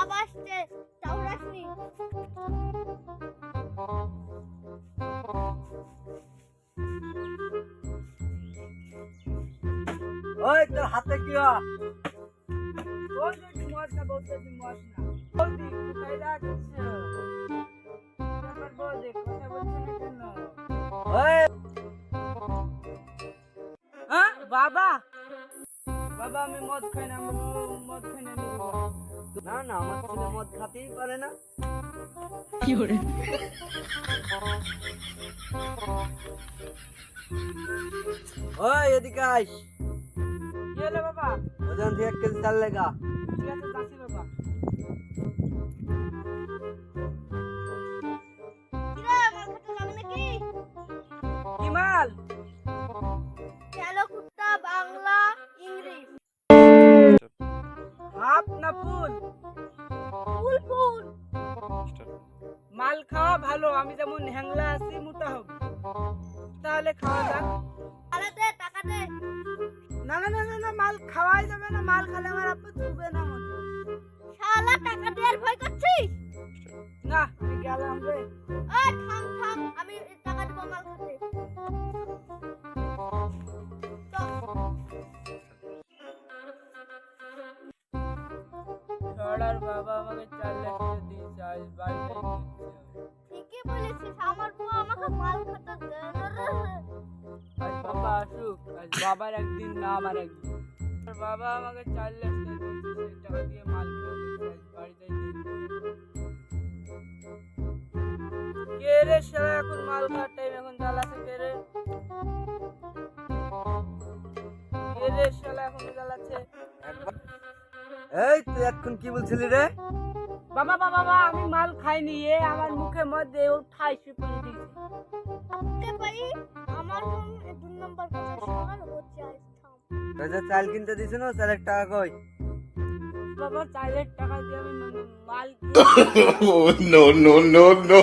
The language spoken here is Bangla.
বাবা আসছে, চাউরাসনি। ওই তোর হাতে কি ওই যে মদ না বলতে মদ না বৌদি কোথায় যাচ্ছ আমার বৌদি কথা বলছে না কেন ওই হ্যাঁ বাবা বাবা আমি মদ খাই না মদ খাই না না না আমার ছেলে মদ খাতেই পারে না কি করে ওই এদিকে আয় কি হলো বাবা ওজন থেকে 1 কেজি চাল লেগা ঠিক আছে যাচ্ছি বাবা কিরে মাল খেতে যাবে নাকি? কি মাল চলো কুত্তা, বাংলা, ইংলিশ। হাফ না ফুল ফুল ফুল। মাল খাওয়া ভালো আমি যেমন হ্যাংলা আছি মোটা হব তাহলে খাওয়া যাক আরে দে টাকা দে। না না না না না মাল খাওয়াই যাবে না মাল খেলে আমার আপনি তুলবে না মনে শালা টাকা দেওয়ার ভয় করছিস? না আমি গেলাম রে ওই থাম থাম, আমি টাকা দেব মাল খেতে। ছড়ার বাবা আমাকে 4 লাখ টাকা দিয়েছে আজ বাড়িতে ঠিকই বলেছিস, আমার বউ আমাকে মাল খেতে দেয় না রে। আজ বাবা আসুক আজ বাবার একদিন না আমার একদিন আর বাবা আমাকে 4 লাখ টাকা দিয়েছে সেই টাকা দিয়ে মাল কিনে আজ বাড়িতে কে রে শালা এখন মাল খাওয়ার টাইম এখন জ্বালাছে কে রে শালা এখন জ্বালাচ্ছে এই তুই এখন কি বলছিলি রে বাবা বাবা বাবা আমি মাল খাইনি এ আমার মুখে মধ্যে উঠাই শুকিয়ে দিয়েছে আপনি ভাই আমার 2 নম্বর কথা শোনার হচ্ছে আজ থাম। রাজা চাল কিনতে দিছ না 4 টাকা কই বাবা 4 টাকা দিয়ে আমি মাল no, no, no, no.